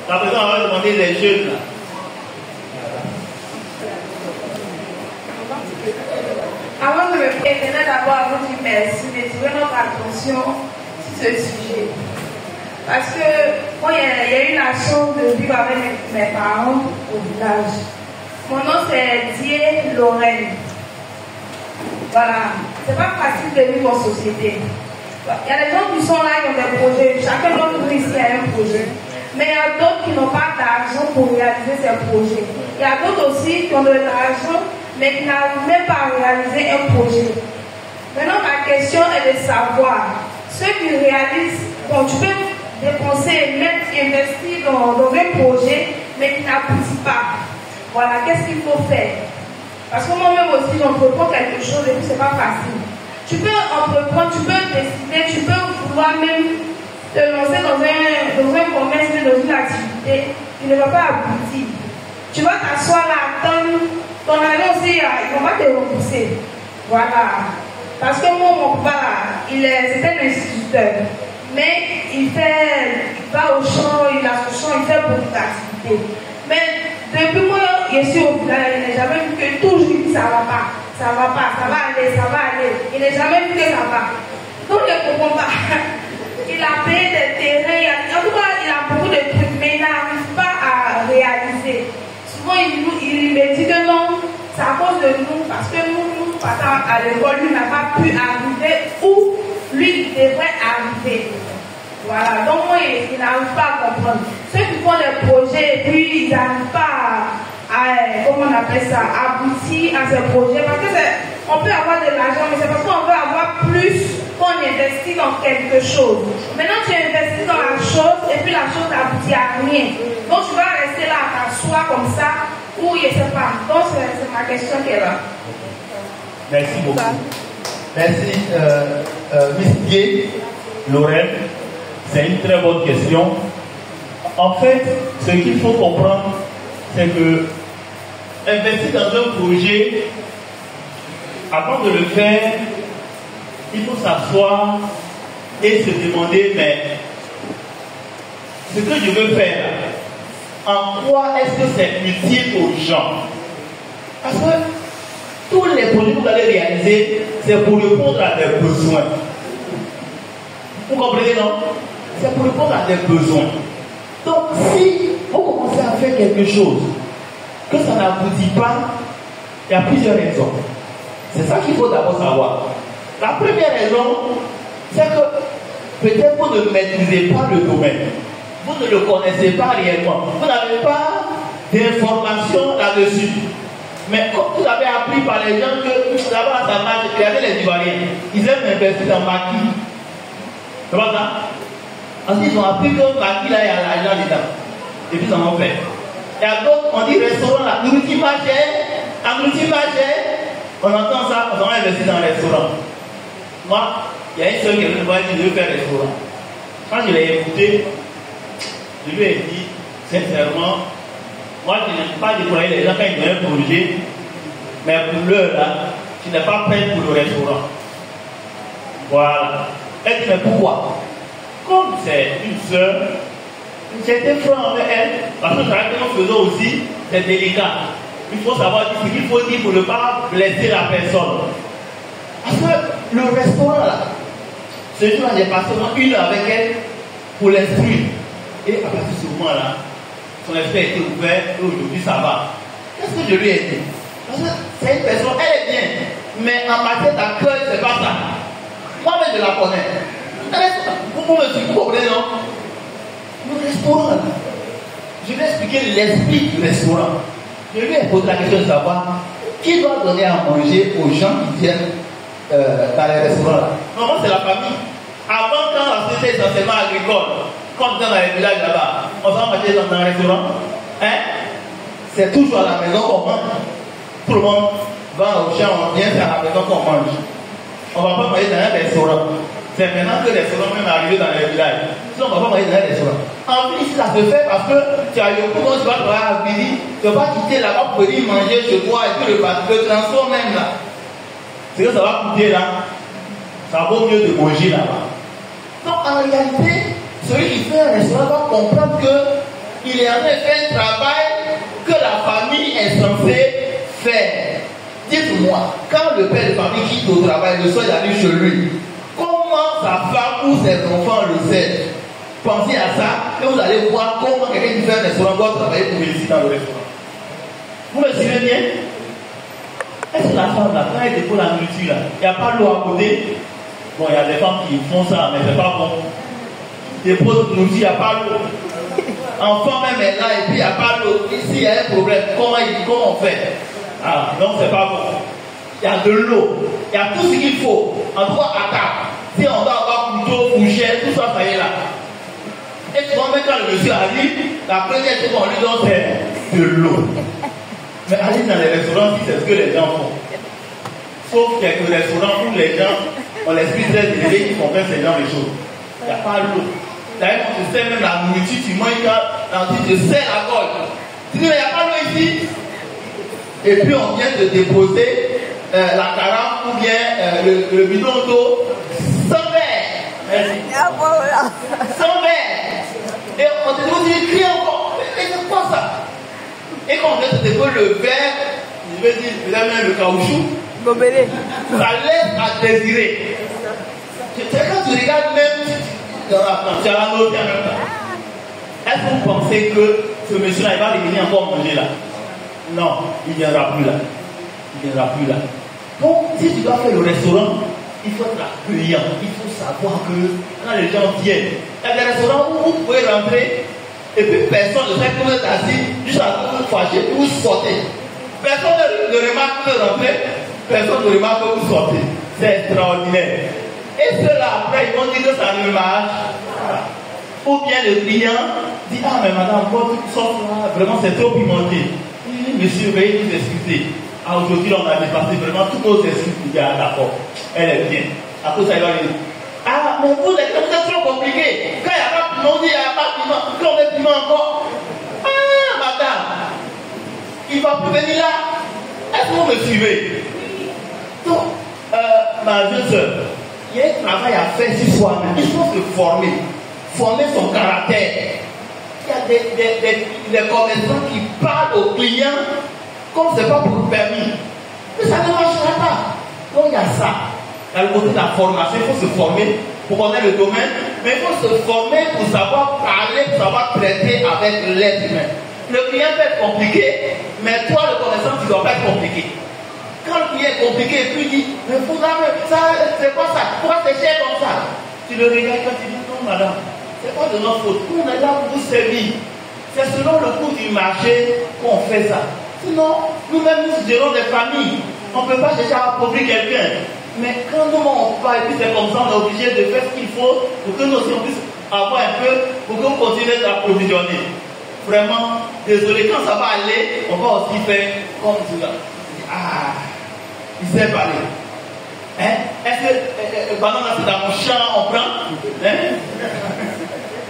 La présence, on va demander des jeunes là. Avant de me présenter, d'abord à vous dire merci d'attirer notre attention sur ce sujet. Parce que moi, il y a eu la chance de vivre avec mes parents au village. Mon nom c'est Dieu Lorraine. Voilà, c'est pas facile de vivre en société. Il y a des gens qui sont là, qui ont des projets. Chacun d'entre nous ici a un projet. Mais il y a d'autres qui n'ont pas d'argent pour réaliser ces projets. Il y a d'autres aussi qui ont de l'argent, mais qui n'arrivent même pas à réaliser un projet. Maintenant, ma question est de savoir, ceux qui réalisent, bon, tu peux dépenser, mettre, investir dans un projet, mais qui n'aboutit pas. Voilà, qu'est-ce qu'il faut faire? Parce que moi-même aussi, j'entreprends quelque chose et puis c'est pas facile. Tu peux entreprendre, tu peux décider, tu peux vouloir même te lancer dans un commerce, dans une activité qui ne va pas aboutir. Tu vas t'asseoir là, attendre, ton argent aussi, ils vont pas te repousser. Voilà. Parce que moi, mon papa, c'est un instituteur. Mais il va au champ, il a son champ, il fait beaucoup d'activités. Mais depuis moi, je suis au village, il n'a jamais vu que toujours il dit ça va pas, ça va aller. Il n'a jamais vu que ça va. Donc je ne comprends pas. Il a payé des terrains, en tout cas il a beaucoup de trucs, mais il n'arrive pas à réaliser. Souvent il me dit que non, c'est à cause de nous, parce que nous partant à l'école, lui n'a pas pu arriver où lui devrait arriver. Voilà, donc moi, il n'arrive pas à comprendre. Ceux qui font des projets et puis ils n'arrivent pas comment on appelle ça, aboutir à ces projets. Parce que on peut avoir de l'argent, mais c'est parce qu'on veut avoir plus qu'on investit dans quelque chose. Maintenant, tu investis dans la chose et puis la chose n'aboutit à rien. Donc tu vas rester là à t'asseoir comme ça, ou je ne sais pas. Donc c'est ma question qui est là. Merci beaucoup. Merci, Miss Dieu, Lorraine. C'est une très bonne question. En fait, ce qu'il faut comprendre, c'est que investir dans un projet, avant de le faire, il faut s'asseoir et se demander, mais ce que je veux faire, en quoi est-ce que c'est utile aux gens? Parce que tous les projets que vous allez réaliser, c'est pour répondre à des besoins. Vous comprenez, non? C'est pour répondre à des besoins. Donc, si vous commencez à faire quelque chose, que ça n'aboutit pas, il y a plusieurs raisons. C'est ça qu'il faut d'abord savoir. La première raison, c'est que peut-être vous ne maîtrisez pas le domaine. Vous ne le connaissez pas réellement. Vous n'avez pas d'informations là-dessus. Mais comme vous avez appris par les gens que d'abord ça marche, il y avait les Ivoiriens. Ils aiment investir dans maquis. C'est pas ça? Ensuite, ils ont appris que maquis là, il y a l'argent dedans. Et puis ils en ont fait. Et à d'autres, on dit restaurant, la nourriture pas chère, la nourriture pas chère. On entend ça, on va investir dans le restaurant. Moi, il y a une seule qui me dit je veux faire restaurant. Quand je l'ai écouté, je lui ai dit, sincèrement, moi je n'aime pas décourager les gens quand ils ont un projet, mais pour l'heure là, tu n'es pas prêt pour le restaurant. Voilà. Elle dit, mais pourquoi? Comme c'est une soeur, j'étais franc avec elle, parce que le travail que nous faisons aussi, c'est délicat. Il faut savoir ce qu'il faut dire pour ne pas blesser la personne. Parce que le restaurant là, ce jour-là, j'ai passé une heure avec elle pour l'instruire. Et à partir de ce moment-là, son esprit a été ouvert et aujourd'hui ça va. Qu'est-ce que je lui ai dit? Parce que c'est une personne, elle est bien, mais en matière d'accueil, c'est pas ça. Moi-même, je la connais. Vous comprenez, non? Le restaurant là, je vais expliquer l'esprit du restaurant. Je lui ai posé la question de savoir qui doit donner à manger aux gens qui viennent dans les restaurants là. Normalement, c'est la famille. Avant, quand la société est essentiellement agricole, comme dans les villages là-bas, on va manger dans un restaurant. Hein? C'est toujours à la maison qu'on mange. Tout le monde va au champ, on vient, c'est à la maison qu'on mange. On ne va pas manger dans un restaurant. C'est maintenant que les restaurants même arrivés dans les villages. Sinon, on ne va pas manger dans un restaurant. En plus, ça se fait parce que tu as eu beaucoup de tu vas travailler à midi, tu ne vas pas quitter là-bas pour venir manger chez toi et puis le transport même là. C'est que ça va coûter là. Ça vaut mieux de manger là-bas. Donc en réalité, celui qui fait un restaurant va comprendre que il est en train de faire un travail que la famille est censée faire. Dites-moi, quand le père de famille quitte au travail, le soir il arrive chez lui, comment sa femme ou ses enfants le savent? Pensez à ça et vous allez voir comment quelqu'un qui fait un restaurant doit travailler pour réussir dans le restaurant. Vous me suivez bien? Est-ce que la femme là, quand elle dépose la nourriture là, il n'y a pas l'eau à côté? Bon, il y a des femmes qui font ça, mais c'est pas bon. Dépose la nourriture, il n'y a pas l'eau. Enfant même est là et puis il n'y a pas l'eau. Ici il y a un problème. Comment on fait? Ah, donc c'est pas bon. Il y a de l'eau, il y a tout ce qu'il faut. En tout cas, à table. Si on doit avoir couteau, fourchette, tout ça, ça y est là. Et souvent, même quand le monsieur arrive, la première chose qu'on lui donne, c'est de l'eau. Mais aller dans les restaurants, c'est ce que les gens font. Sauf quelques restaurants où les gens ont l'esprit très élevé qui font faire ces gens les choses. Il n'y a pas l'eau. D'ailleurs, quand tu sais même la nourriture, tu manges quand tu te serres la gorge. Tu dis, mais il n'y a pas l'eau ici. Et puis on vient de déposer la carafe ou bien le bidon d'eau sans verre. Sans verre. Et on te dit, crie encore. Mais c'est quoi ça? Et quand on vient de déposer le verre, je vais dire, vous avez même le caoutchouc. Ça laisse à désirer. Quand tu regardes même dans la note en même temps. Est-ce que vous pensez que ce monsieur-là, il va revenir encore manger là? Non, il ne viendra plus là. Il ne viendra plus là. Donc, si tu dois faire le restaurant, il faut être accueillant. Il faut savoir que quand les gens viennent, il y a des restaurants où vous pouvez rentrer et puis personne ne sait que vous êtes assis, juste à vous fâcher, vous sortez. Personne ne remarque que vous rentrez, personne ne remarque que vous sortez. C'est extraordinaire. Et ceux-là, après, ils vont dire que ça ne marche pas. Ou bien le client dit, ah mais madame, votre sauce là, vraiment c'est trop pimenté. Monsieur, veuillez nous excuser. Ah, aujourd'hui, on a dépassé vraiment toutes nos excuses. Ah, d'accord, elle est bien. Après ça, il va dire, ah, mais vous êtes trop compliqué. Quand il n'y a pas de piment, il n'y a pas de piment. Quand on met piment encore, ah, madame, il ne va plus venir là. Est-ce que vous me suivez? Donc, ma jeune soeur, il y a un travail à faire sur soi-même. Il faut se former. Former son caractère. Il y a des commerçants qui parlent aux clients comme ce n'est pas pour le permis. Mais ça ne marchera pas. Donc il y a ça. Il y a le côté de la formation. Il faut se former pour connaître le domaine. Mais il faut se former pour savoir parler, pour savoir traiter avec l'être humain. Le client peut être compliqué, mais toi, le commerçant, tu ne dois pas être compliqué. Quand le client est compliqué, et puis il dit, mais ça, c'est quoi ça? Pourquoi c'est cher comme ça? Tu le regardes quand tu dis, non madame. C'est pas de notre faute. On est là pour vous servir. C'est selon le cours du marché qu'on fait ça. Sinon, nous-mêmes, nous gérons des familles. On ne peut pas chercher à appauvrir quelqu'un. Mais quand nous, on parle, et puis c'est comme ça, on est obligé de faire ce qu'il faut pour que nous aussi, on puisse avoir un peu, pour qu'on continue d'être approvisionné. Vraiment, désolé, quand ça va aller, on va aussi faire comme cela. Ah, il sait parler. Hein? Est-ce que, pendant là, c'est dans mon champ, on prend? Hein?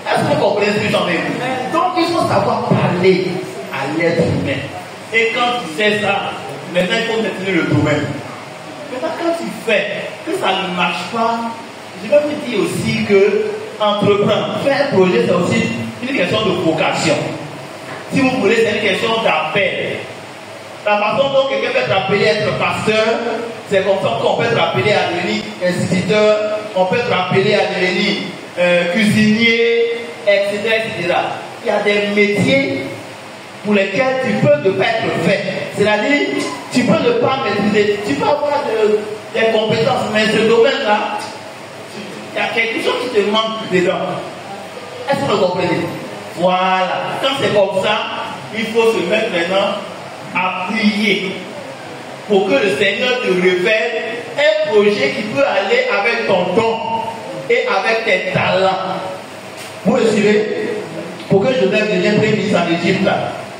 Est-ce que vous comprenez ce que j'en ai dit? Donc il faut savoir parler à l'être humain. Et quand tu sais ça, maintenant il faut maintenir le domaine. Maintenant quand tu fais que ça ne marche pas, je vais vous dire aussi que entreprendre, faire un projet, c'est aussi une question de vocation. Si vous voulez, c'est une question d'appel. La façon dont quelqu'un peut être appelé à être pasteur, c'est comme ça qu'on peut être appelé à devenir instituteur, on peut être appelé à devenir cuisinier, etc., etc. Il y a des métiers pour lesquels tu peux ne pas être fait. C'est-à-dire, tu peux ne pas maîtriser, tu peux avoir des compétences, mais ce domaine-là, il y a quelque chose qui te manque dedans. Est-ce que vous comprenez? Voilà. Quand c'est comme ça, il faut se mettre maintenant à prier pour que le Seigneur te révèle un projet qui peut aller avec ton don et avec tes talents. Vous le suivez? Pour que Joseph devienne premier ministre en Égypte,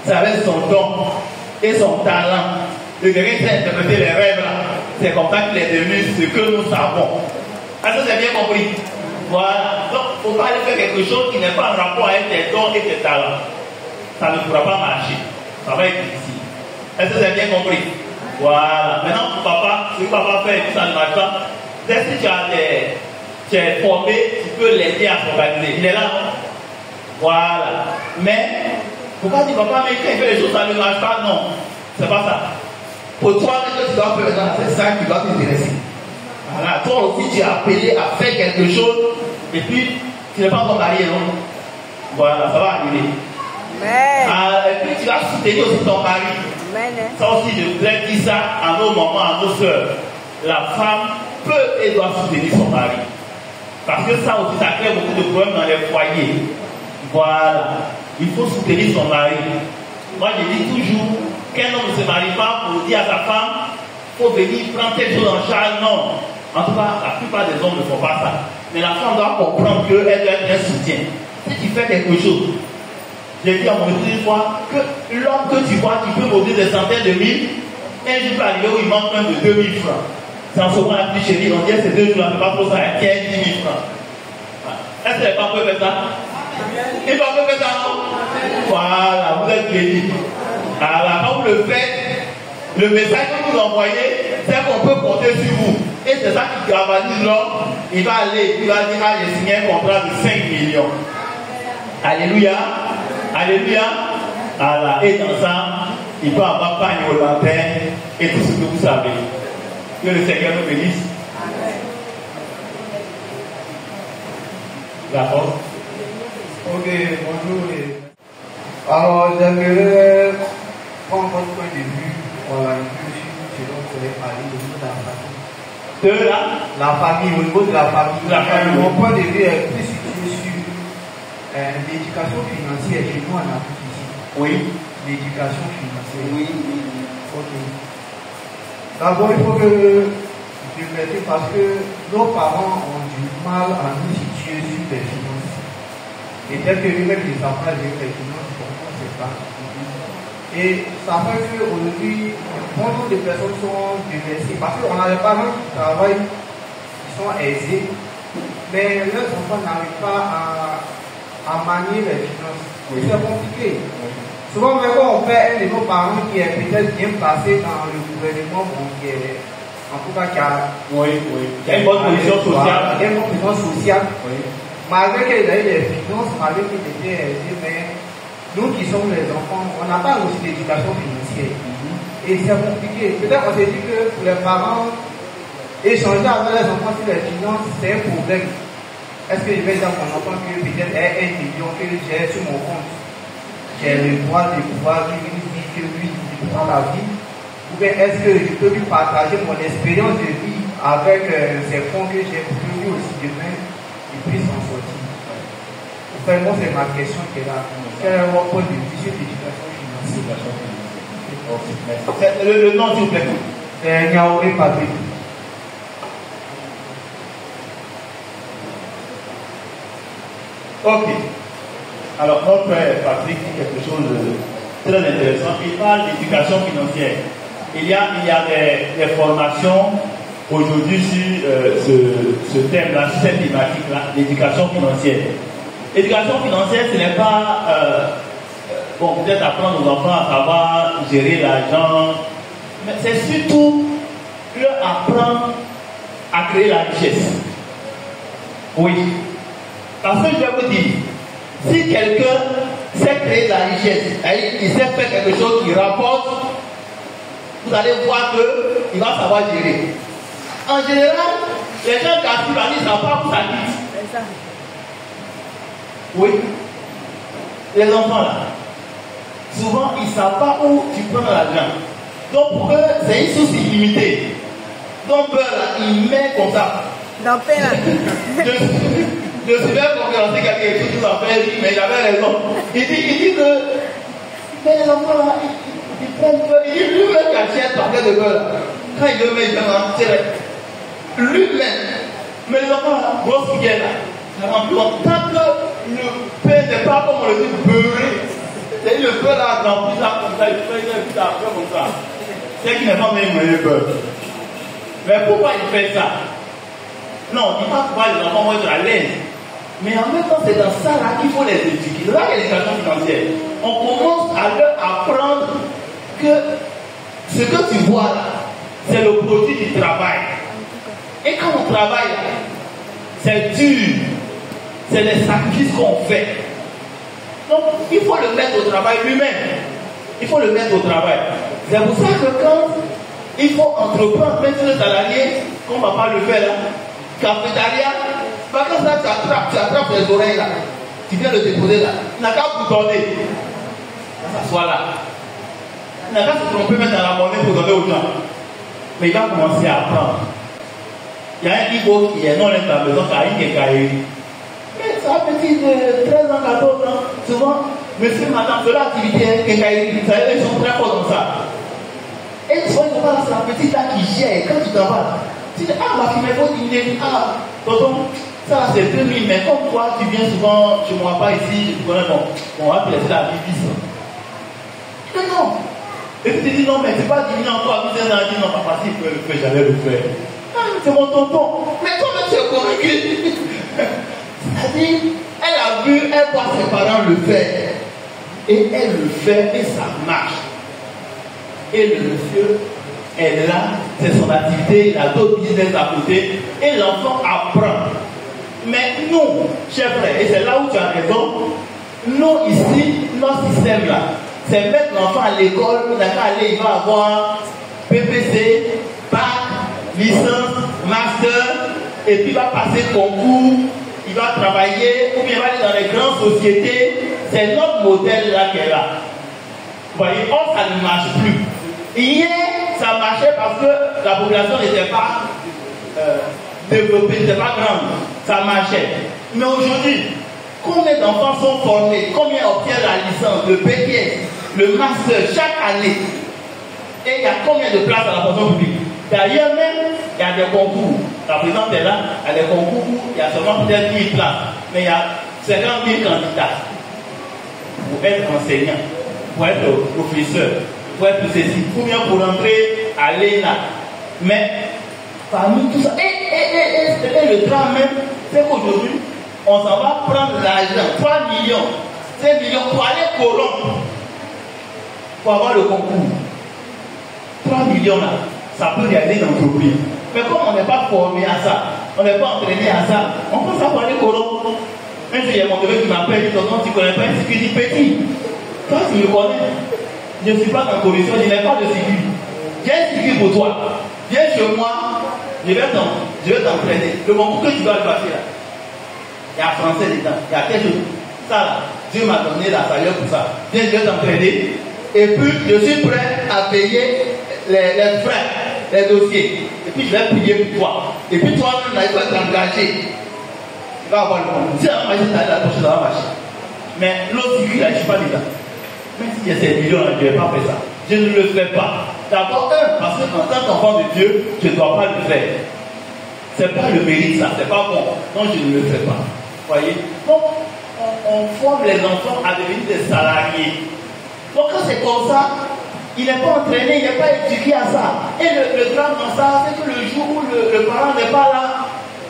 c'est avec son don et son talent. Le quelqu'un qui a interprété les rêves là, c'est comme ça qu'il est devenu ce que nous savons. Est-ce que c'est bien compris? Voilà. Donc, il ne faut pas aller faire quelque chose qui n'est pas en rapport avec tes dons et tes talents. Ça ne pourra pas marcher. Ça va être difficile. Est-ce que c'est bien compris? Voilà. Maintenant, pour papa, ce que papa fait et que ça ne marche pas, dès que tu es formé, tu peux l'aider à s'organiser. Il est là, non? Voilà. Mais Pourquoi tu ne vas pas, mais quand il fait les choses, ça ne marche pas? Non, c'est pas ça. Pour toi, ce que tu dois faire maintenant, c'est ça qui va t'intéresser. Voilà, toi aussi, tu es appelé à faire quelque chose, et puis tu n'es pas encore marié, non? Voilà, ça va arriver. Et puis tu vas soutenir aussi ton mari. Ça aussi, je voudrais dire ça à nos mamans, à nos soeurs. La femme peut et doit soutenir son mari. Parce que ça aussi, ça crée beaucoup de problèmes dans les foyers. Voilà. Il faut soutenir son mari. Moi, je dis toujours qu'un homme ne se marie pas pour dire à sa femme, il faut venir prendre quelque chose en charge. Non. En tout cas, la plupart des hommes ne font pas ça. Mais la femme doit comprendre qu'elle doit être un soutien. Si tu fais quelque chose, j'ai dit à mon épouse une fois que l'homme que tu vois, tu peux mobiliser des centaines de mille, un jour peut arriver où il manque même de 2000 francs. C'est en ce moment la plus chérie, on dit ces 2 jours-là, c'est pas trop ça, elle tient 10 000 francs. Est-ce que les femmes peuvent faire ça? Les femmes peuvent faire ça, non? Voilà, vous êtes bénis. Alors, quand vous le faites, le message que vous envoyez, c'est qu'on peut compter sur vous. Et c'est ça qui galvanise l'homme. Il va aller, il va dire, ah, j'ai signé un contrat de 5 millions. Alléluia. Alléluia. Voilà. Et dans ça, il peut avoir pagne au lanterne et tout ce que vous savez. Que le Seigneur nous bénisse. D'accord. Ok, bonjour. Alors, j'aimerais prendre votre point de vue. Voilà, selon ce que vous avez parlé au niveau de la famille. De la famille, au niveau de la famille. La famille. Mon point de vue est plus situé sur l'éducation financière chez nous en Afrique ici. Oui. L'éducation financière. Oui. Ok. D'abord, il faut que je le dise parce que nos parents ont du mal à nous situer sur les finances. Et dès que nous-mêmes les enfants avec les finances, on ne sait pas. Et ça fait qu'aujourd'hui, bon nombre de personnes sont déversées. Parce qu'on a des parents qui travaillent, qui sont aisés, mais leurs enfants n'arrivent pas à manier les finances. Oui. C'est compliqué. Oui. Souvent, même quand on fait un de nos parents qui est peut-être bien placé dans le gouvernement, qui est, en tout cas, qui a, qui a une bonne position sociale. Qui a une bonne position sociale. Oui. Malgré qu'il ait des finances, malgré qu'il était aisé, mais nous qui sommes les enfants, on n'a pas aussi d'éducation financière. Et c'est compliqué. Peut-être qu'on s'est dit que pour les parents, échanger avec les enfants sur les finances, c'est un problème. Est-ce que je vais dire à mon enfant que peut-être 1 million que j'ai sur mon compte, j'ai le droit de pouvoir vivre une vie que lui, il prend la vie? Ou bien est-ce que je peux lui partager mon expérience de vie avec ces fonds que j'ai pour que lui aussi demain, il puisse en sortir? Vraiment, c'est ma question qui est là. Quel est votre point de vue sur l'éducation financière? Le nom, s'il vous plaît. C'est Niaouré Patrick. Ok. Alors, notre frère Patrick dit quelque chose de très intéressant. Il parle d'éducation financière. Il y a des formations aujourd'hui sur ce thème-là, sur cette thématique-là, l'éducation financière. L'éducation financière, ce n'est pas peut-être apprendre aux enfants à savoir gérer l'argent, mais c'est surtout leur apprendre à créer la richesse. Oui. Parce que je vais vous dire, si quelqu'un sait créer la richesse, il sait faire quelque chose qui rapporte, vous allez voir qu'il va savoir gérer. En général, les gens gaspillent, ils ne savent pas où ça quitte. Oui. Les enfants là, souvent ils ne savent pas où tu prends l'argent. Donc pour eux, c'est une source illimitée. Donc là, il met comme ça. Dans pain là. Je suis bien conférencier quelqu'un qui tout à fait, mais il avait raison. Il dit que mais les enfants là, ils prennent peur. Il dit lui-même qui achète paquet de beurre là. Quand il le met, il va en tirer. Lui-même. Mais les enfants là, grosse figuière là. Tant que le pain n'est pas, comme on le dit, beurré, c'est le beurre là, rempli là, comme ça, il fait un peu comme ça. C'est qu'il n'est pas même le beurre. Mais pourquoi il fait ça? Non, il ne dit pas pourquoi les enfants vont être à l'aise. Mais en même temps, c'est dans ça là qu'il faut les éduquer. C'est là qu'il y a l'éducation financière. On commence à leur apprendre que ce que tu vois là, c'est le produit du travail. Et quand on travaille là, c'est dur. C'est les sacrifices qu'on fait. Donc, il faut le mettre au travail lui-même. Il faut le mettre au travail. C'est pour ça que quand il faut entreprendre, mettre le salarié, comme on ne va pas le faire là, cafétéria, pas comme ça, tu attrapes les oreilles là. Tu viens le déposer là. Il n'a qu'à boutonner. Ça soit là. Il n'a qu'à se tromper, mettre dans la monnaie pour donner aux gens. Mais il va commencer à apprendre. Il y a un Igbo qui est non à la maison, qui a une Kekaï. Mais c'est un petit de 13 ans, 14 ans. Souvent, monsieur, madame, de l'activité Kekaï, ils sont très forts dans ça. Et souvent, ils sont c'est la petite là qui gère. Quand tu travailles, tu dis, ah, ma fille, mais faut dîner. Ah, tonton, ça c'est 2000, mais comme toi, tu viens souvent chez moi, pas ici, je te connais, bon, on va te laisser la vie. Mais non. Et puis tu dis, non, mais c'est pas diminué encore, tu dis, non, papa, si il peut le faire, j'allais le faire. C'est mon tonton. Mais toi-même, tu es convaincu. C'est-à-dire, elle a vu, elle voit ses parents le faire. Et elle le fait et ça marche. Et le monsieur est là, c'est son activité, il a d'autres business à côté. Et l'enfant apprend. Mais nous, chers frères, et c'est là où tu as raison, nous ici, notre système là, c'est mettre l'enfant à l'école, il va avoir PPC, bac, licence, master, et puis il va passer concours, il va travailler, ou bien il va aller dans les grandes sociétés. C'est notre modèle là qui est là. Vous voyez, or ça ne marche plus. Hier, ça marchait parce que la population n'était pas développée, n'était pas grande. Ça marchait. Mais aujourd'hui, combien d'enfants sont formés, combien obtiennent la licence, le BTS, le master chaque année? Et il y a combien de places à la fonction publique? D'ailleurs même, il y a des concours. La présidente est là, il y a des concours où il y a seulement peut-être 1000 places. Mais il y a 50 000 candidats. Pour être enseignant, pour être professeur, pour être ceci, ou bien pour entrer à l'ENA. Mais parmi tout ça, et le drame même, c'est qu'aujourd'hui, on s'en va prendre l'argent, 3 millions, 5 millions pour aller corrompre, pour avoir le concours. 3 millions là, ça peut réaliser l'entreprise. Mais comme on n'est pas formé à ça, on n'est pas entraîné à ça, on peut ça pour aller corrompre. Même s'il y a mon neveu qui m'appelle, il dit, tonton, tu ne connais pas un circuit, il dit, petit, toi tu me connais, je ne suis pas dans la corruption, je n'ai pas de circuit. J'ai un circuit pour toi, viens chez moi, je vais t'entraîner. Le concours que tu dois le passer là, il y a français dedans, il y a quelque chose. Ça là, Dieu m'a donné la sagesse pour ça. Viens, je vais t'entraîner. Et puis, je suis prêt à payer les frais, les dossiers. Et puis, je vais payer pour toi. Et puis, toi-même, il faut être engagé. Tu vas avoir le concours. Si la machine t'as la ça va marcher. Mais l'autre circuit là, je ne suis pas dedans. Même s'il y a ces millions là, je ne vais pas faire ça. Je ne le fais pas. D'abord, parce qu'en tant qu'enfant de Dieu, je ne dois pas le faire. Ce n'est pas le mérite, ça, c'est pas bon. Donc, je ne le fais pas. Voyez? Donc, on forme les enfants à devenir des salariés. Donc, quand c'est comme ça, il n'est pas entraîné, il n'est pas éduqué à ça. Et le drame dans ça, c'est que le jour où le parent n'est pas là,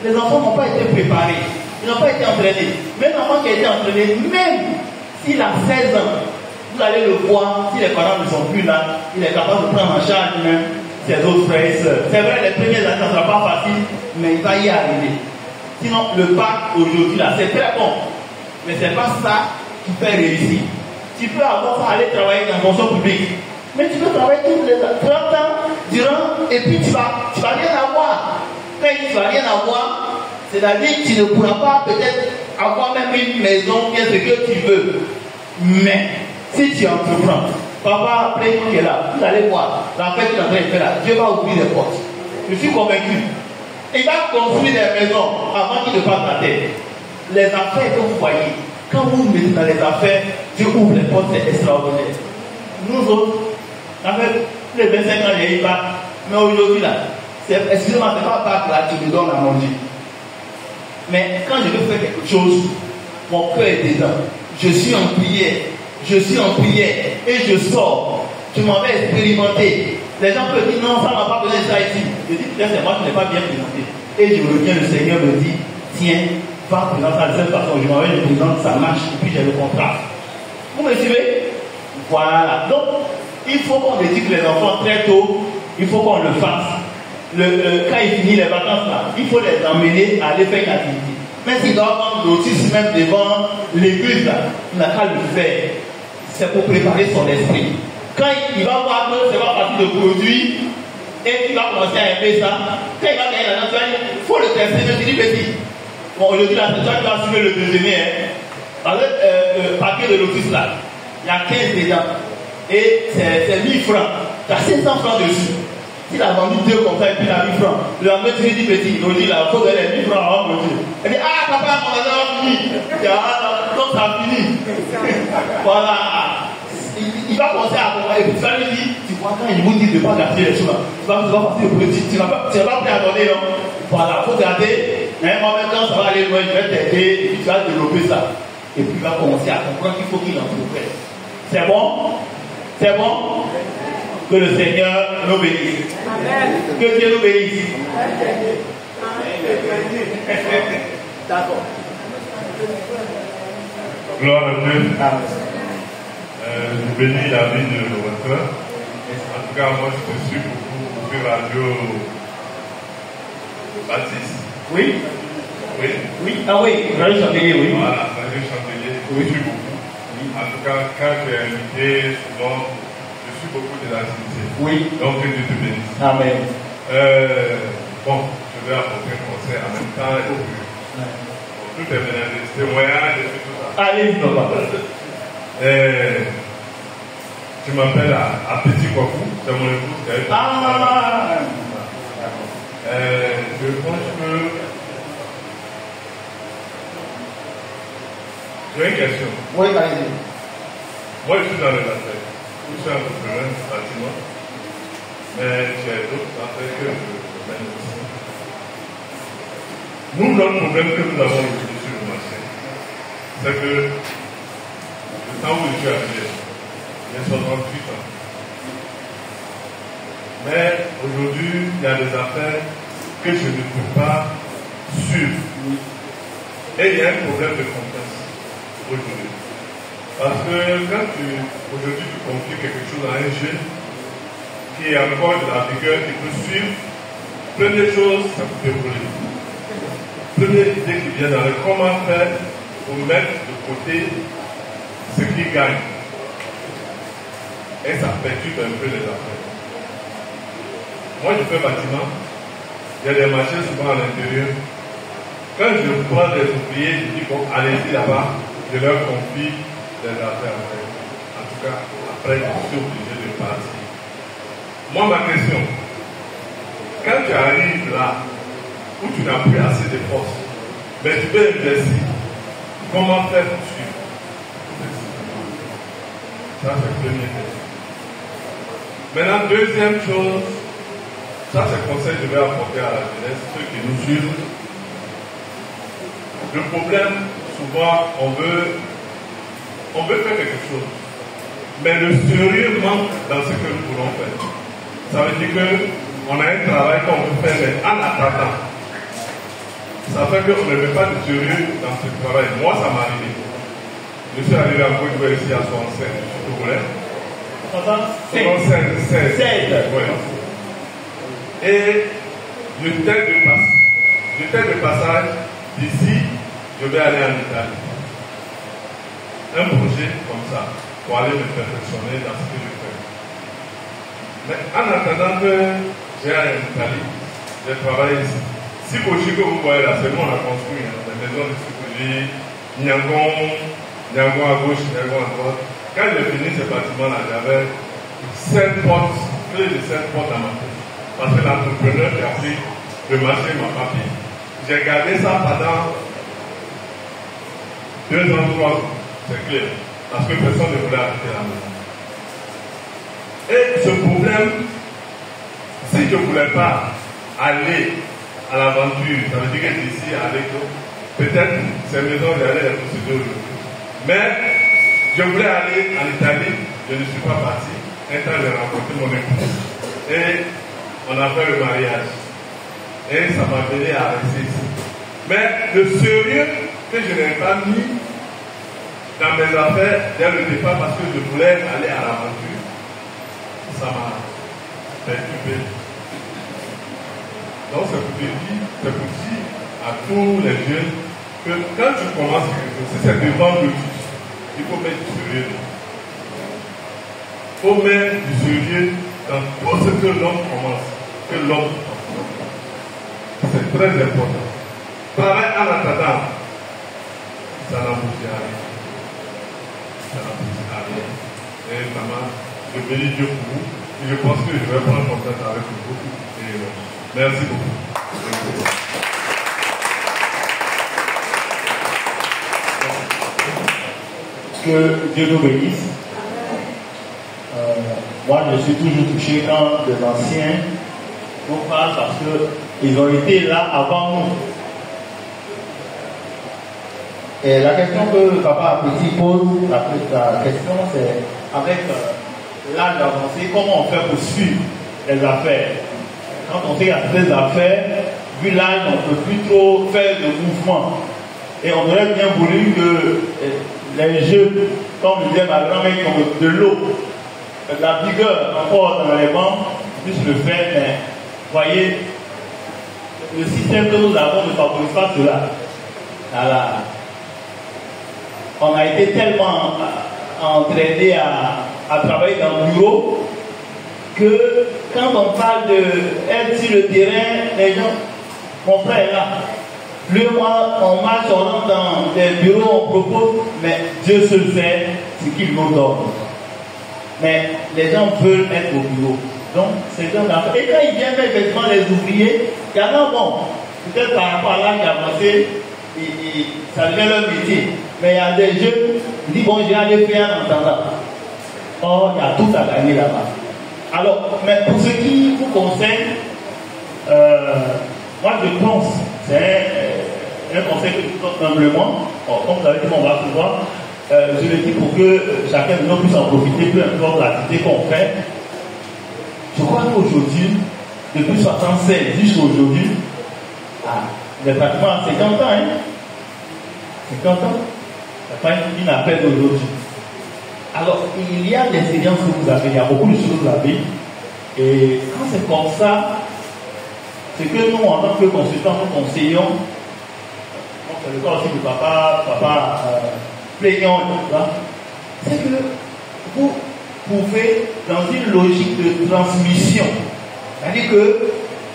les enfants n'ont pas été préparés. Ils n'ont pas été entraînés. Même l'enfant qui a été entraîné, même s'il a 16 ans, vous allez le voir, si les parents ne sont plus là, il est capable de prendre en charge même ses autres frères et sœurs. C'est vrai, les premiers années, ça ne sera pas facile, mais il va y arriver. Sinon, le bac aujourd'hui, là, c'est très bon. Mais ce n'est pas ça qui fait réussir. Tu peux avoir ça, aller travailler dans la fonction publique. Mais tu peux travailler tous les 30 ans durant, et puis tu vas rien avoir. Quand tu vas rien avoir, c'est-à-dire que tu ne pourras pas peut-être avoir même une maison, bien ce que tu veux. Mais, si tu entreprends, papa, après qui est là, vous allez voir, la fête qu'il est en train de faire là, Dieu va ouvrir les portes. Je suis convaincu. Il va construire des maisons avant qu'il ne fasse la terre. Les affaires que vous voyez, quand vous mettez dans les affaires, Dieu ouvre les portes, c'est extraordinaire. Nous autres, avec les 25 ans, il n'y a eu pas. Mais aujourd'hui, là, excusez-moi, c'est pas bac là, tu me donnes à manger. Mais quand je veux faire quelque chose, mon cœur est dedans. Je suis en prière. Et je sors. Je m'en vais expérimenter. Les gens peuvent dire non, ça ne m'a pas besoin de ça ici. Je dis peut-être c'est moi qui n'ai pas bien présenté. Et je reviens, le Seigneur me dit, tiens, va présenter ça de cette façon. Je m'en vais, je présente, ça marche, et puis j'ai le contrat. Vous me suivez? Voilà. Donc, il faut qu'on éduque les enfants très tôt. Il faut qu'on le fasse. Quand ils finissent les vacances là, il faut les emmener à aller faire une activité. Même s'il doit vendre l'autisme même devant l'église, là, il n'a qu'à le faire. C'est pour préparer son esprit. Quand il va voir que c'est pas partie de produit et qu'il va commencer à aimer ça, quand il va gagner la nature, il faut le tester. Je dis petit. Bon, aujourd'hui, là, c'est toi qui vas suivre le déjeuner. Avec le paquet de l'autisme là, il y a 15 dedans. Et c'est 1000 francs. Tu as 500 francs dessus. S'il a vendu 2 comme ça et puis il a 1000 francs, le lendemain tu lui dis petit, il dit là, il faut donner 1000 francs avant de dire. Elle dit ah papa, mon argent a fini. Donc ça a fini. Voilà. Il va commencer à comprendre. Et puis tu vas lui dire, tu vois, quand il vous dit de ne pas garder les choses là, tu vas passer au petit, tu ne vas pas prêt à donner, non. Voilà, il faut garder. Mais moi maintenant ça va aller loin, je vais t'aider et puis tu vas développer ça. Et puis il va commencer à comprendre qu'il faut qu'il entreprenne. C'est bon? C'est bon? Que le Seigneur nous bénisse. Amen. Que Dieu nous bénisse. D'accord. Gloire à Dieu. Je bénis la vie de votre. En tout cas, moi je te suis beaucoup sur Radio Baptiste. Oui. Oui. Oui. Ah oui, Radio Chandelier, oui. Voilà, Radio Chandelier. Je suis beaucoup. En tout cas, quand tu es invité, souvent, je suis beaucoup de l'activité. Oui. Donc, que Dieu te bénisse. Amen. Bon, je vais apporter un conseil en même temps. Tout est mélangé. Témoignage et tout ça. Allez, papa. Tu m'appelles à Petit Kofou, c'est mon épouse qui a eu. Ah! Je pense que. J'ai une question. Oui, allez-y. Moi, je suis dans les affaires. Je suis entrepreneur du bâtiment. Mais j'ai d'autres affaires que je mène aussi. Nous, notre problème que nous avons aujourd'hui sur le marché, c'est que le temps où je suis arrivé, j'ai 68 ans. Mais aujourd'hui, il y a des affaires que je ne peux pas suivre. Et il y a un problème de confiance aujourd'hui. Parce que quand aujourd'hui tu confies quelque chose à un jeune qui a encore de la vigueur, qui peut suivre, première chose, ça peut dérouler. Première idée qui vient dans le comment faire pour mettre de côté ce qu'il gagne. Et ça perturbe un peu les affaires. Moi, je fais bâtiment. Il y a des machines souvent à l'intérieur. Quand je prends des ouvriers, je dis bon, allez-y là-bas, je leur confie des affaires. En tout cas, après, je suis obligé de partir. Moi, ma question, quand tu arrives là, où tu n'as plus assez de force, mais tu peux investir, comment faire pour suivre? Ça, c'est la première question. Maintenant, deuxième chose, ça c'est le conseil que je vais apporter à la jeunesse, ceux qui nous suivent. Le problème, souvent, on veut faire quelque chose, mais le sérieux manque dans ce que nous voulons faire. Ça veut dire qu'on a un travail qu'on veut faire, mais en attendant, ça fait qu'on ne met pas de sérieux dans ce travail. Moi, ça m'est arrivé. Je suis arrivé à Côte d'Ivoire ici à 65, je suis togolais. 16. Ouais. Et je tête de passage d'ici, je vais aller en Italie. Un projet comme ça, pour aller me perfectionner dans ce que je fais. Mais en attendant que j'aille en Italie, j'ai travaillé ici. Sikoji que vous voyez là, c'est nous on a construit la maison de Sikoji, Nyangon à gauche, Nyangon à droite. Quand j'ai fini ce bâtiment-là, j'avais 7 portes, plus de 7 portes dans ma tête. Parce que l'entrepreneur qui a pris le marché m'a pas payé. J'ai gardé ça pendant 2 ans, 3 ans, c'est clair. Parce que personne ne voulait acheter la maison. Et ce problème, si je ne voulais pas aller à l'aventure, ça veut dire que d'ici à l'école, peut-être ces maisons, j'allais les posséder aujourd'hui. Mais je voulais aller en Italie, je ne suis pas parti. Un temps, j'ai rencontré mon épouse et on a fait le mariage. Et ça m'a donné à rester ici. Mais le sérieux que je n'ai pas mis dans mes affaires dès le départ parce que je voulais aller à l'aventure, ça m'a perturbé. Donc c'est pour dire à tous les jeunes que quand tu commences quelque chose, si c'est devant le Dieu, il faut mettre du sérieux. Il faut mettre du sérieux dans tout ce que l'homme commence, que l'homme commence. C'est très important. Pareil en attendant, ça n'aboutit à rien. Ça n'aboutit à rien. Et vraiment, je bénis Dieu pour vous. Et je pense que je vais prendre contact avec vous. Et merci beaucoup. Que Dieu nous bénisse. Moi, je suis toujours touché quand les anciens nous parlent parce qu'ils ont été là avant nous. Et la question que Papa Petit pose, la question c'est Avec l'âge avancé, comment on fait pour suivre les affaires? Quand on sait qu'il y a des affaires, vu l'âge, on ne peut plus trop faire de mouvement. Et on aurait bien voulu que les jeunes, comme disait ma grand-mère, qui ont de l'eau, de la vigueur encore dans les bancs, puissent le faire. Mais voyez, le système que nous avons ne favorise pas cela. Voilà. On a été tellement entraîné à travailler dans le bureau que quand on parle d'être sur le terrain, les gens, mon frère est là. Plus on marche, on rentre dans des bureaux, on propose, mais Dieu seul sait ce qu'il nous donne. Mais les gens veulent être au bureau. Donc, c'est un affaire. Et quand ils viennent effectivement les ouvriers, il y en a bon, peut-être par rapport à l'âge avancé, ça devient leur métier. Mais il y a des jeunes qui disent bon, j'ai allé faire en attendant. Or, il y a tout à gagner là-bas. Alors, mais pour ce qui vous concerne, moi je pense, c'est un conseil que je donne humblement, comme vous avez dit, on va pouvoir, je le dis pour que chacun de nous puisse en profiter, peu importe l'activité qu'on fait. Je crois qu'aujourd'hui, depuis 76 jusqu'à aujourd'hui, il est pratiquement à 50 ans, hein? 50 ans. C'est pas une affaire d'aujourd'hui. Alors, il y a l'expérience que vous avez, il y a beaucoup de choses que vous avez. Et quand c'est comme ça, c'est que nous, en tant que consultants, nous conseillons, c'est le cas aussi de papa plaignant, c'est que vous pouvez, dans une logique de transmission, c'est-à-dire que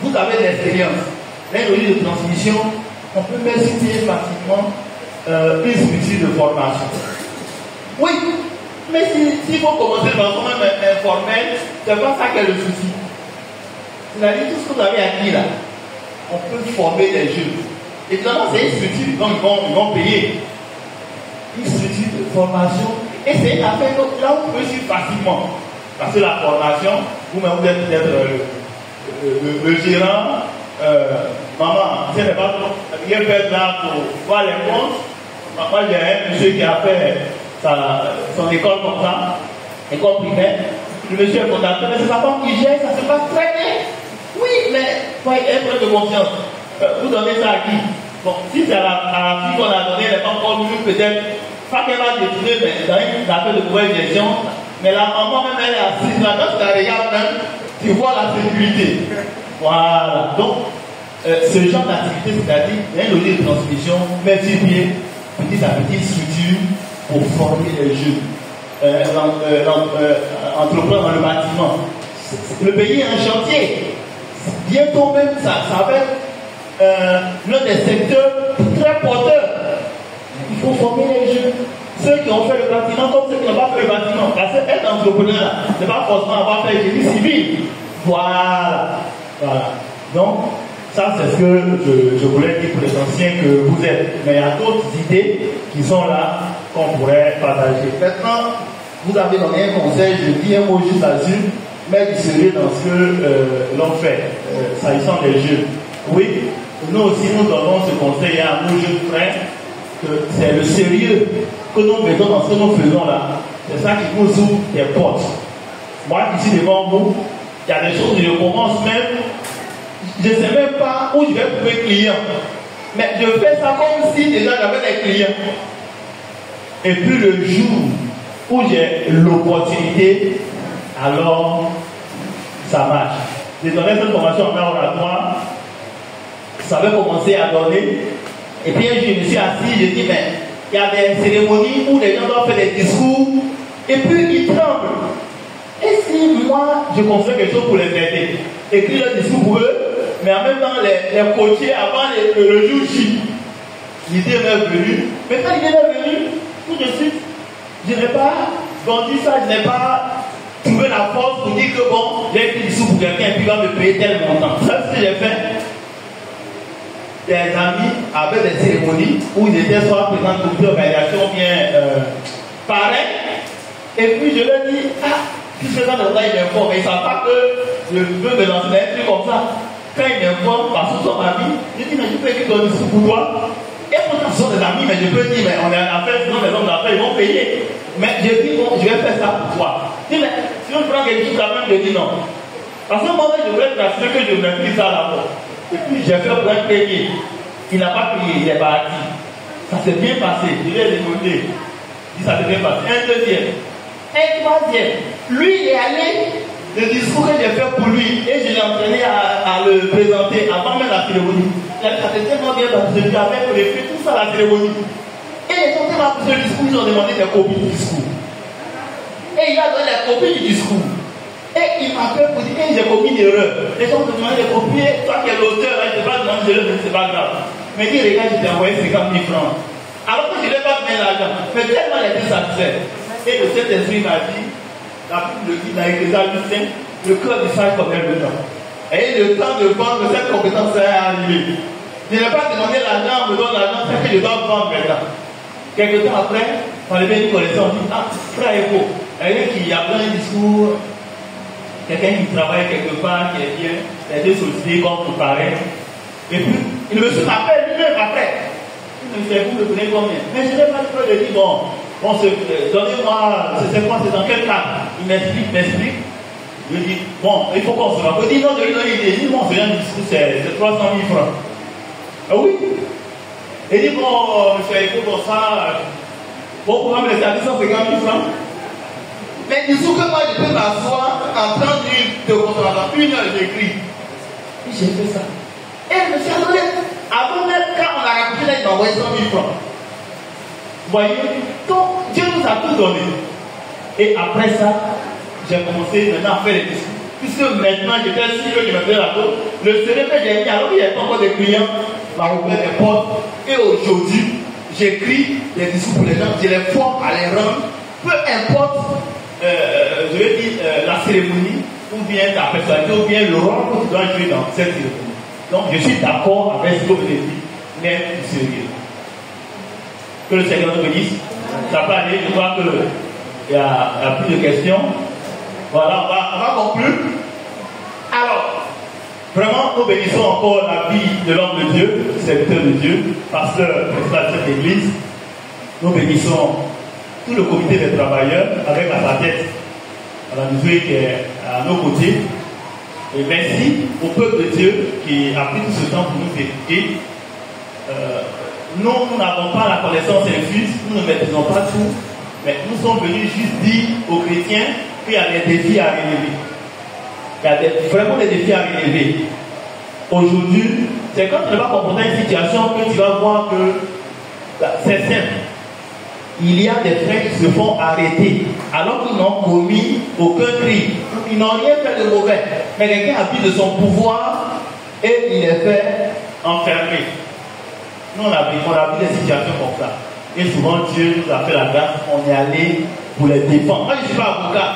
vous avez l'expérience, dans une logique de transmission, on peut même citer facilement une structure de formation. Oui, mais si vous commencez de façon même informelle, c'est pas ça qui est le souci. C'est-à-dire tout ce que vous avez acquis là, on peut former des jeunes. Évidemment, c'est une structure, donc ils vont payer. Une structure de formation. Et c'est une affaire là où vous pouvez suivre facilement. Parce que la formation, vous-même vous êtes peut-être le gérant, maman, ce n'est pas rien faire là pour voir les comptes. Moi, j'ai un monsieur qui a fait son école comme ça, école primaire. Le monsieur est fondateur, mais c'est sa femme qui gère, ça se passe très bien. Oui, mais il faut être près de confiance. Vous donnez ça à qui? Bon, si c'est à la fille qu'on a donné, elle n'est pas encore venue, peut-être, pas qu'elle va détourner, mais dans une affaire de mauvaise gestion. Mais la maman, même, elle est assise là, quand tu la regardes même, tu vois la sécurité. Voilà. Donc, ce genre d'activité, c'est-à-dire, il y a une logique de transmission, mettre sur pied, petit à petit, structure pour former les jeunes. Entreprendre dans le bâtiment. Le pays est un chantier. Bientôt même, ça va être l'un des secteurs très porteurs. Il faut former les jeunes. Ceux qui ont fait le bâtiment comme ceux qui n'ont pas fait le bâtiment. Parce que être entrepreneur, ce n'est pas forcément avoir fait le génie civil. Voilà. Donc, ça c'est ce que je voulais dire pour les anciens que vous êtes. Mais il y a d'autres idées qui sont là qu'on pourrait partager. Maintenant, vous avez donné un conseil, je dis un mot juste là-dessus, mais du sérieux dans ce que l'on fait, s'agissant des jeunes. Oui, nous aussi nous donnons ce conseil à nos jeunes frères, que c'est le sérieux que nous mettons dans ce que nous faisons là. C'est ça qui nous ouvre des portes. Moi, ici devant vous, il y a des choses que je commence même, je ne sais même pas où je vais trouver client. Mais je fais ça comme si déjà j'avais des clients. Et puis le jour où j'ai l'opportunité, alors ça marche. J'ai donné cette formation en oratoire, ça avait commencé à donner, Et puis un jour, je me suis assis, je dis, mais il y a des cérémonies où les gens doivent faire des discours, et puis ils tremblent. Et si moi, je construis quelque chose pour les aider, écrire le discours pour eux, mais en même temps les coacher avant le jour J. L'idée m'est venue, mais quand l'idée m'est venue, tout de suite, je n'ai pas vendu ça, je n'ai pas trouvé la force pour dire que bon, j'ai écrit du discours pour quelqu'un et puis il va me payer tel montant. Ça, c'est ce que j'ai fait. Des amis avaient des cérémonies où ils étaient soit présents de comité d'organisation ou bien pareil. Et puis je leur dis, puis ce genre de temps, ils m'informent, mais ils ne savent pas que je veux me lancer dans un truc comme ça. Quand ils m'informent, parce que sont amis, je dis, mais je peux écrire ton discours pour toi. Et pourtant, ce sont des amis, mais je peux dire, mais on est en affaire, sinon les hommes d'affaires, ils vont payer. Mais je dis, bon, je vais faire ça pour toi. Je dis, mais si on prend quelque chose quand même, je dis non. Parce que moi, je voulais t'assurer que je maîtrise ça d'abord. Et puis, j'ai fait pour un payer. Il n'a pas payé, il est parti. Ça s'est bien passé. Je lui ai demandé. Il dit, ça s'est bien passé. Un deuxième. Un troisième. Lui, il est allé. Le discours que j'ai fait pour lui, et je l'ai entraîné à le présenter avant même la cérémonie. Ça s'est tellement bien passé. Je lui avais fait tout ça à la cérémonie. Et les gens qui m'ont poussé le discours, ils ont demandé des copies du discours. Et il a donné les copies du discours. Et il m'a fait pour dire que j'ai commis une erreur. Les gens me demandaient de copier. Toi qui es l'auteur, je ne sais pas demander de l'erreur, mais c'est pas grave. Mais dit, regarde, je t'ai envoyé 50 000 francs. Alors que je n'ai pas donné l'argent. Mais tellement il était satisfait. Et le Saint-Esprit m'a dit, la Bible le dit dans l'Ecclésiaste, le cœur du sage connaît le temps. Et le temps de vendre cette compétence est arrivé. Je n'ai pas demandé l'argent, on me donne l'argent, c'est que je dois vendre maintenant. Quelque temps après, on avait une connaissance, on dit, frère Echo, quelqu'un qui a plein de discours, quelqu'un qui travaille quelque part, qui est bien, les deux sociétés comme tout pareil. Et puis, il me rappelle lui-même après. Il me dit, vous me prenez combien? Mais je n'ai pas le droit de dire, bon, donnez-moi, c'est quoi, c'est dans quel cadre? Il m'explique. Je lui dis, bon, il faut qu'on se rappelle. Il dit, non, je lui donne une idée. Il dit, bon, c'est un discours, c'est 300 000 francs. Ah oui? Il dit, bon, monsieur, il faut pour ça, bon, pour me laisser à 250 000 francs. Mais du coup, que moi, je peux m'asseoir en 30 minutes de concentration, une heure, j'écris. Et j'ai fait ça. Et le monsieur a donné, avant même, quand on a raconté là, il m'a envoyé 100 000 francs. Vous voyez? Donc, Dieu nous a tout donné. Et après ça, j'ai commencé maintenant à faire les discours. Puisque maintenant, j'étais sûr que je me faisais la faute, le CV que j'ai mis, alors qu'il n'y avait pas encore de clients, m'a ouvert des portes. Et aujourd'hui, j'écris les discours pour les gens, je les forme à les rendre, peu importe, je vais dire, la cérémonie, ou bien ta personnalité, ou bien le rôle que tu dois jouer dans cette cérémonie. Donc, je suis d'accord avec ce que vous avez dit, mais sérieux. Que le Seigneur nous bénisse. Ça peut aller, je crois qu'il y a plus de questions. Voilà, on va conclure. Alors, vraiment, nous bénissons encore la vie de l'homme de Dieu, serviteur de Dieu, pasteur, président de cette église. Nous bénissons tout le comité des travailleurs avec la tête à la mesure qui est à nos côtés. Et merci au peuple de Dieu qui a pris tout ce temps pour nous écouter. Nous n'avons pas la connaissance infuse, nous ne maîtrisons pas tout, mais nous sommes venus juste dire aux chrétiens qu'il y a des défis à relever. Il y a vraiment des défis à relever. Aujourd'hui, c'est quand tu ne vas pas confronter une situation que tu vas voir que c'est simple. Il y a des frères qui se font arrêter alors qu'ils n'ont commis aucun crime. Ils n'ont rien fait de mauvais. Mais quelqu'un abuse de son pouvoir et il est fait enfermer. Nous, on a vu des situations comme ça. Et souvent, Dieu nous a fait la grâce, on est allé pour les défendre. Moi, je ne suis pas avocat,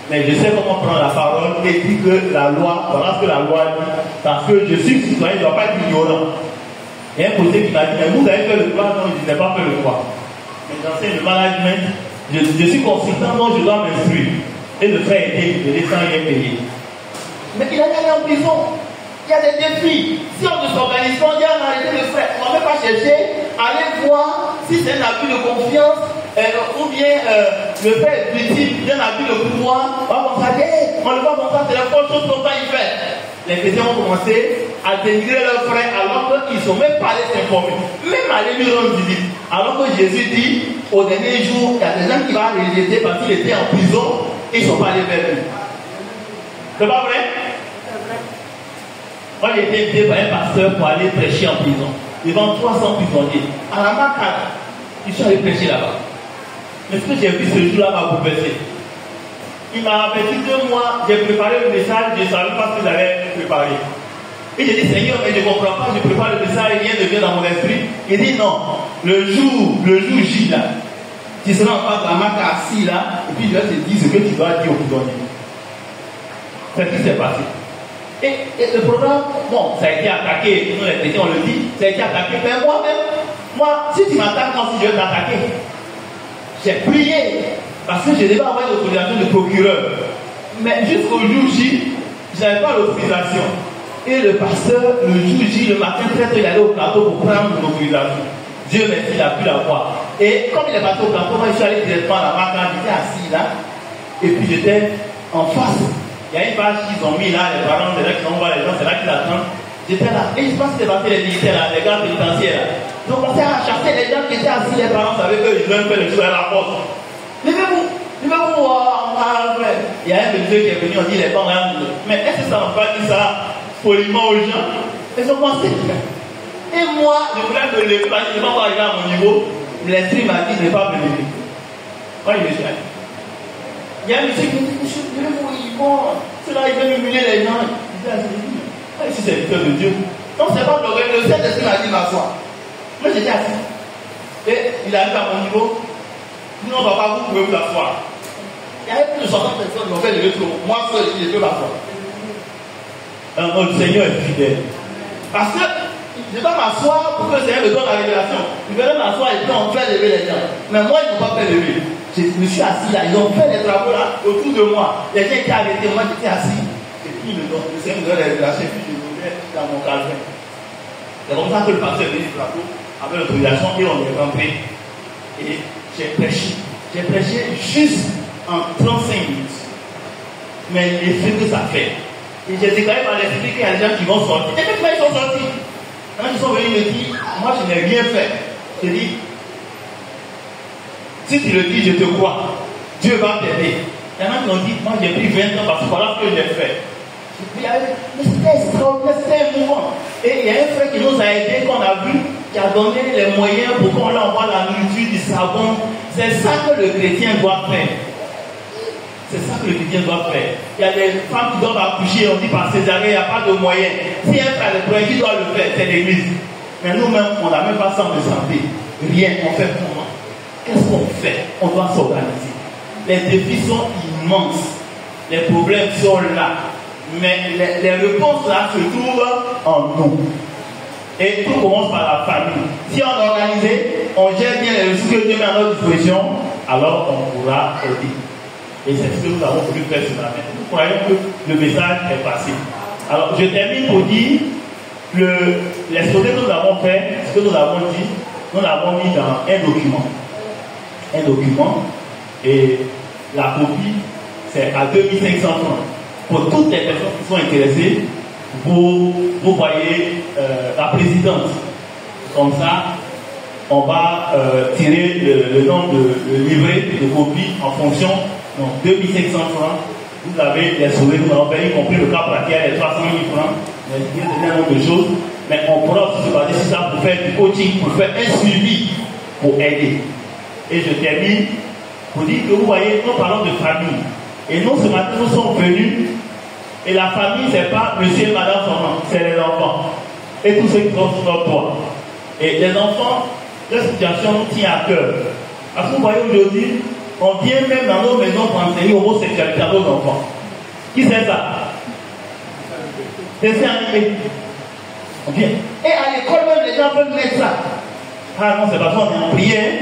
mais je sais comment prendre la parole et dire que la loi, voilà ce que la loi dit. Parce que je suis citoyen, je ne dois pas être ignorant. Il y a un côté qui m'a dit, mais vous avez fait le droit, non, je n'ai pas fait le droit. Mais j'enseigne le management, je suis consultant, donc je dois m'instruire. Et le frère était de sans rien payer. Mais il a allé en prison. Il y a des défis. Si on ne s'organise pas, on dit on a arrêté le frère. On ne va même pas chercher, aller voir si c'est un abus de confiance ou bien le frère est victime d'un abus de pouvoir. On va constater, on ne va pas constater, c'est la bonne chose comme ça il fait. Les chrétiens ont commencé à dénigrer leurs frères alors qu'ils ne sont même pas allés s'informer. Même aller lui rendre visite. Alors que Jésus dit, au dernier jour, il y a des gens qui vont le rejeter parce qu'il était en prison et ils ne sont pas allés vers lui. C'est pas vrai? Moi, j'ai été invité par un pasteur pour aller prêcher en prison. devant 300 prisonniers. À la Macade, je suis allé prêcher là-bas. Mais ce que j'ai vu ce jour-là m'a bouleversé. Il m'a averti 2 mois, j'ai préparé le message, je ne savais pas ce que j'allais préparer. Et j'ai dit, Seigneur, mais je ne comprends pas, je prépare le message et rien ne vient dans mon esprit. Il dit, non, le jour J là, tu seras en face de la marque assis là, et puis je vais te dire ce que tu dois dire aux prisonniers. C'est ce qui s'est passé. Et le programme, bon, ça a été attaqué, nous les chrétiens on le dit, ça a été attaqué, mais moi, si tu m'attaques, moi si je vais t'attaquer, j'ai prié, parce que je devais avoir l'autorisation du procureur. Mais jusqu'au jour J, je n'avais pas l'autorisation. Et le pasteur, le jour J, le matin très tôt, il allait au plateau pour prendre l'autorisation. Dieu merci, il a pu la voir. Et comme il est passé au plateau, moi je suis allé directement à la marque, j'étais assis là, et puis j'étais en face. Il y a une page qu'ils ont mis là, les parents, c'est là qu'ils envoient les gens, c'est là qu'ils attendent. J'étais là, et je pense que c'était passé les militaires là, les gars pénitentiaires là. Ils ont commencé à chasser les gens qui étaient assis, les parents savaient qu'ils devaient faire le choix à la porte. Levez-vous, il y a un monsieur qui est venu, on dit les bancs là, mais est-ce que ça n'a pas dit ça poliment aux gens? Ils ont pensé. Et moi, je voulais me lever, parce que je ne vais pas arriver à mon niveau. L'esprit m'a dit de ne pas me lever. Moi, je me suis allé. Il y a un monsieur qui me dit, monsieur, cela, il veut humilier les gens. Je dis, si c'est le cœur de Dieu. Non, c'est pas l'orgueil, le Saint-Esprit m'a dit m'asseoir. Moi, j'étais assis. Et il arrive à mon niveau. Il dit, non, papa, vous pouvez vous asseoir. Il y avait plus de 60 personnes qui ont fait le retour. Moi, seul, je peux m'asseoir. Notre Seigneur est fidèle. Parce que je dois m'asseoir pour que le Seigneur me donne la révélation. Il venait m'asseoir et puis on fait lever les gens. Mais moi, ils n'ont pas fait lever. Je me suis assis là, ils ont fait les travaux là autour de moi. Les gens étaient arrêtés, moi j'étais assis. Et puis le Seigneur me donne la révélation et puis je me mets dans mon calvaire. C'est comme ça que le pasteur est venu du plateau avec l'autorisation et on est rentré. Et j'ai prêché. J'ai prêché juste en 35 minutes. Mais l'effet que ça fait. Et j'ai déclaré par l'esprit qu'il y a des gens qui vont sortir. Et puis ils sont sortis. Quand ils sont venus me dire, moi je n'ai rien fait. J'ai dit, si tu le dis, je te crois. Dieu va t'aider. Il y en a qui ont dit, moi j'ai pris 20 ans parce que voilà ce que j'ai fait. Mais c'était extraordinaire, c'était émouvant. Et il y a un frère qui nous a aidés, qu'on a vu, qui a donné les moyens pour qu'on lui envoie la nourriture, du savon. C'est ça que le chrétien doit faire. C'est ça que le chrétien doit faire. Il y a des femmes qui doivent accoucher, on dit par césarienne, il n'y a pas de moyens. Si un frère de qui doit le faire, c'est l'église. Mais nous-mêmes, on n'a même pas centre de santé. Rien, on fait comment? Qu'est-ce qu'on fait? On doit s'organiser. Les défis sont immenses. Les problèmes sont là. Mais les réponses là se trouvent en nous. Et tout commence par la famille. Si on est organisé, on gère bien les ressources que Dieu met à notre disposition, alors on pourra aider. Et c'est ce que nous avons voulu faire ce matin. Nous croyons que le message est passé. Alors je termine pour dire l'exposé que nous avons fait, ce que nous avons dit, nous l'avons mis dans un document. Un document, et la copie, c'est à 2500 francs. Pour toutes les personnes qui sont intéressées, vous voyez la présidente. Comme ça, on va tirer le nombre de livrets de copies en fonction. Donc 2500 francs, vous avez les sourires, nous avons fait, y compris le cas pratique, les 300 000 francs, il y a un nombre de choses. Mais on pourra aussi se baser sur ça pour faire du coaching, pour faire un suivi, pour aider. Et je termine pour dire que vous voyez, nous parlons de famille. Et nous, ce matin, nous sommes venus. Et la famille, ce n'est pas monsieur et madame seulement, c'est les enfants. Et tous ceux qui sont sur notre toit. Et les enfants, leur situation nous tient à cœur. Parce que vous voyez aujourd'hui, on vient même dans nos maisons pour enseigner l'homosexualité à nos enfants. Qui c'est ça? Dessin animé. On vient. Et à l'école, même les gens veulent mettre ça. Ah non, c'est parce qu'on est en prière.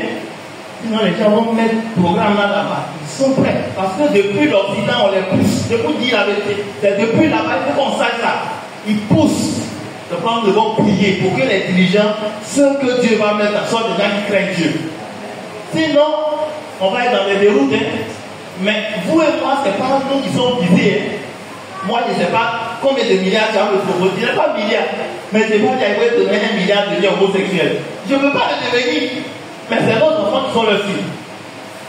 Sinon, les gens vont mettre le programme là-bas. Ils sont prêts. Parce que depuis l'Occident, on les pousse. Je vous dis la vérité. C'est depuis là-bas, il faut qu'on sache ça. Ils poussent. Donc, nous devons prier pour que les dirigeants, ceux que Dieu va mettre, soient des gens qui craignent Dieu. Sinon, on va être dans les déroutes. Mais vous et moi, ce n'est pas nous qui sommes visés. Moi, je ne sais pas combien de milliards tu as me proposé. Je n'ai pas de milliards. Mais je ne sais pas qu'il y a donner 1 milliard de liens homosexuels. Je ne veux pas le devenir. Mais c'est nos enfants qui sont le fils.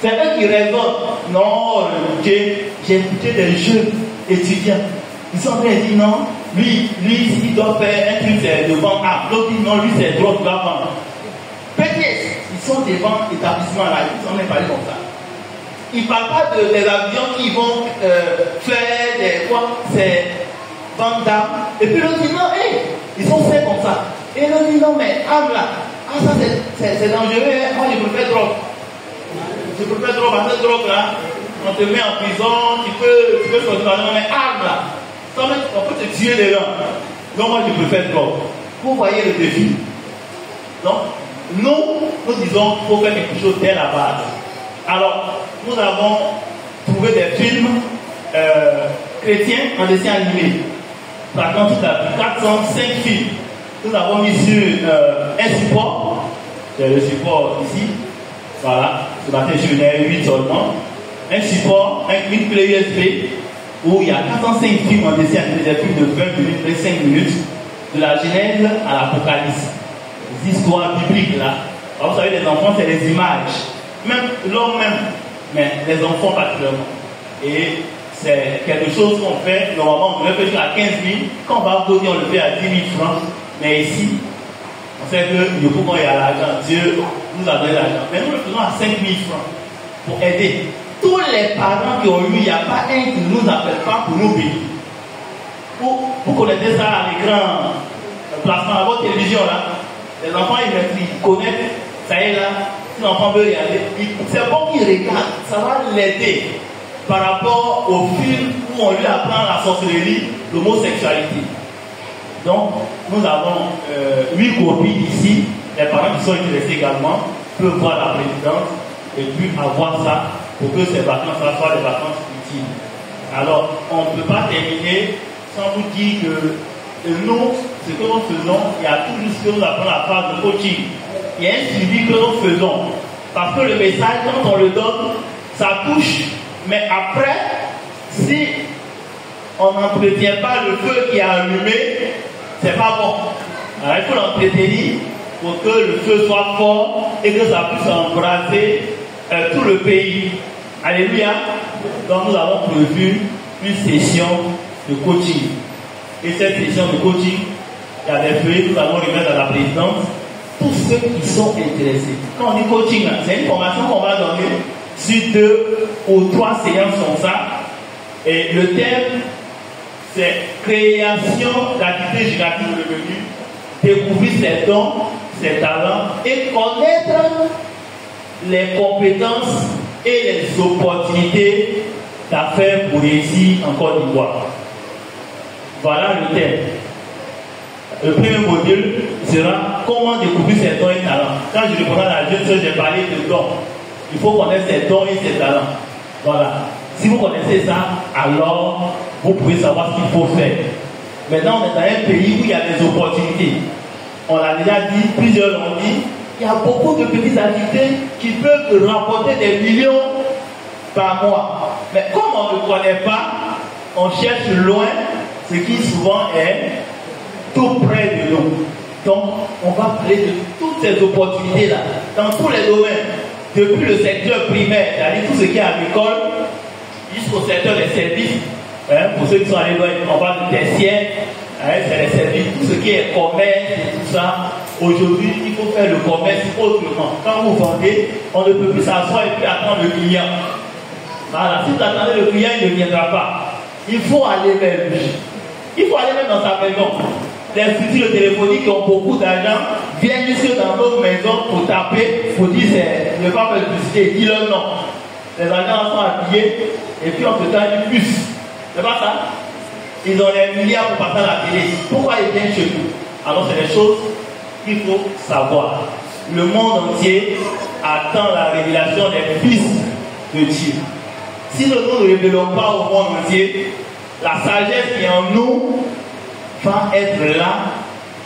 C'est eux qui raisonnent. Non, j'ai écouté des jeunes étudiants. Ils sont en train de dire non, lui, s'il doit faire un truc, c'est de vendre armes. L'autre dit non, lui, c'est drogue, il va vendre. Peut-être, ils sont devant l'établissement là, ils en ont parlé comme ça. Ils ne parlent pas des avions qui vont faire des quoi, c'est vendre d'armes. Et puis l'autre dit non, hey, ils sont faits comme ça. Et l'autre dit non, mais armes là, ah ça c'est dangereux, hein. Moi je préfère drogue. Je préfère drogue, parce que cette drogue là, on te met en prison, tu peux sortir, mais armes là, on peut te tuer les gens. Donc moi je préfère drogue. Vous voyez le défi. Donc, nous disons qu'il faut faire quelque chose dès la base. Alors, nous avons trouvé des films chrétiens en dessin animé. Par contre, tout à 405 films. Nous avons mis sur un support. C'est le support ici. Voilà. Ce matin, je n'ai 8 seulement. Un support, une clé USB, où il y a 405 films en dessin animé, des films de 20 minutes, 25 minutes, de la Genèse à l'Apocalypse. Des histoires bibliques là. Alors, vous savez, les enfants, c'est les images. Même l'homme même, mais les enfants particulièrement. Et c'est quelque chose qu'on fait, normalement, on le fait à 15 000. Quand on va voter, on le fait à 10 000 francs. Mais ici, on sait que le moment il y a l'argent, Dieu nous a donné l'argent. Mais nous le faisons à 5 000 francs pour aider. Tous les parents qui ont eu, il n'y a pas un qui ne nous appelle pas pour nous payer. Vous connaissez ça à l'écran, le placement à votre télévision là. Les enfants, ils connaissent, ça y est là. Si l'enfant veut y aller, c'est bon qu'il regarde, ça va l'aider par rapport au film où on lui apprend la sorcellerie, l'homosexualité. Donc, nous avons 8 copies ici. Les parents qui sont intéressés également peuvent voir la présidence et puis avoir ça pour que ces vacances soient des vacances utiles. Alors, on ne peut pas terminer sans vous dire que nous, ce que nous faisons, il y a tout ce que nous appelons la phase de coaching. Il y a un suivi que nous faisons. Parce que le message, quand on le donne, ça touche. Mais après, si on n'entretient pas le feu qui est allumé, c'est pas bon. Alors il faut l'entretenir pour que le feu soit fort et que ça puisse embraser tout le pays. Alléluia. Donc nous avons prévu une session de coaching. Et cette session de coaching, il y a des feuilles que nous allons remettre à la présidence. Tous ceux qui sont intéressés. Quand on dit coaching, c'est une formation qu'on va donner sur 2 ou 3 séances comme ça. Et le thème, c'est création d'activités génératives de revenus, découvrir ses dons, ses talents et connaître les compétences et les opportunités d'affaires pour réussir en Côte d'Ivoire. Voilà le thème. Le premier module sera comment découvrir ses dons et talents. Quand je répondais à la jeune sœur, j'ai parlé de dons. Il faut connaître ses dons et ses talents. Voilà. Si vous connaissez ça, alors vous pouvez savoir ce qu'il faut faire. Maintenant, on est dans un pays où il y a des opportunités. On l'a déjà dit, plusieurs l'ont dit, il y a beaucoup de petites activités qui peuvent rapporter des millions par mois. Mais comme on ne connaît pas, on cherche loin, ce qui souvent est tout près de nous. Donc, on va parler de toutes ces opportunités-là, dans tous les domaines, depuis le secteur primaire, c'est-à-dire tout ce qui est agricole, jusqu'au secteur des services. Pour ceux qui sont allés voir, on parle de tertiaire, c'est les services, tout ce qui est commerce et tout ça. Aujourd'hui, il faut faire le commerce autrement. Quand vous vendez, on ne peut plus s'asseoir et puis attendre le client. Voilà, si vous attendez le client, il ne viendra pas. Il faut aller vers lui. Il faut aller même dans sa maison. Les structures téléphoniques qui ont beaucoup d'argent viennent jusque dans notre maison pour taper, pour dire c'est ne pas faire de publicité, dis leur nom. Les agents sont habillés et puis on te donne une puce. C'est pas ça? Ils ont des milliards pour passer à la télé. Pourquoi ils viennent chez nous? Alors c'est des choses qu'il faut savoir. Le monde entier attend la révélation des fils de Dieu. Si nous ne révélons pas au monde entier, la sagesse qui est en nous va être là,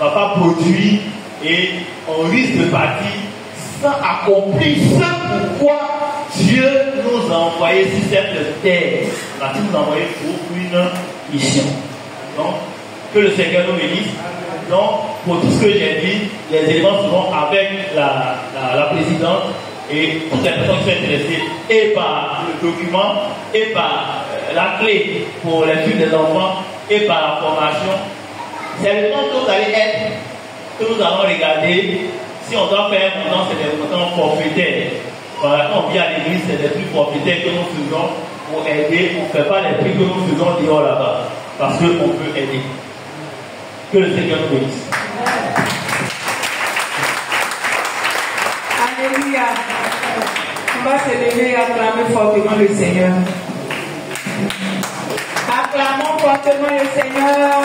va pas produire et on risque de partir sans accomplir ce pourquoi Dieu nous a envoyé sur cette terre. Parce qu'il nous a envoyé pour une mission. Donc, que le Seigneur nous bénisse. Donc, pour tout ce que j'ai dit, les éléments seront avec la présidente et toutes les personnes qui sont intéressées et par le document et par la clé pour les filles des enfants et par la formation. C'est le temps que vous allez être, que nous allons regarder. Si on doit faire un montant, c'est des montants forfaitaires. Voilà, quand on vient à l'église, c'est des trucs forfaitaires que nous faisons pour aider. On ne fait pas les trucs que nous faisons dehors là-bas. Parce qu'on peut aider. Que le Seigneur nous bénisse. Alléluia. On va se lever et acclamer fortement le Seigneur. Acclamons fortement le Seigneur.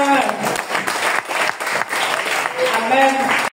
Amen.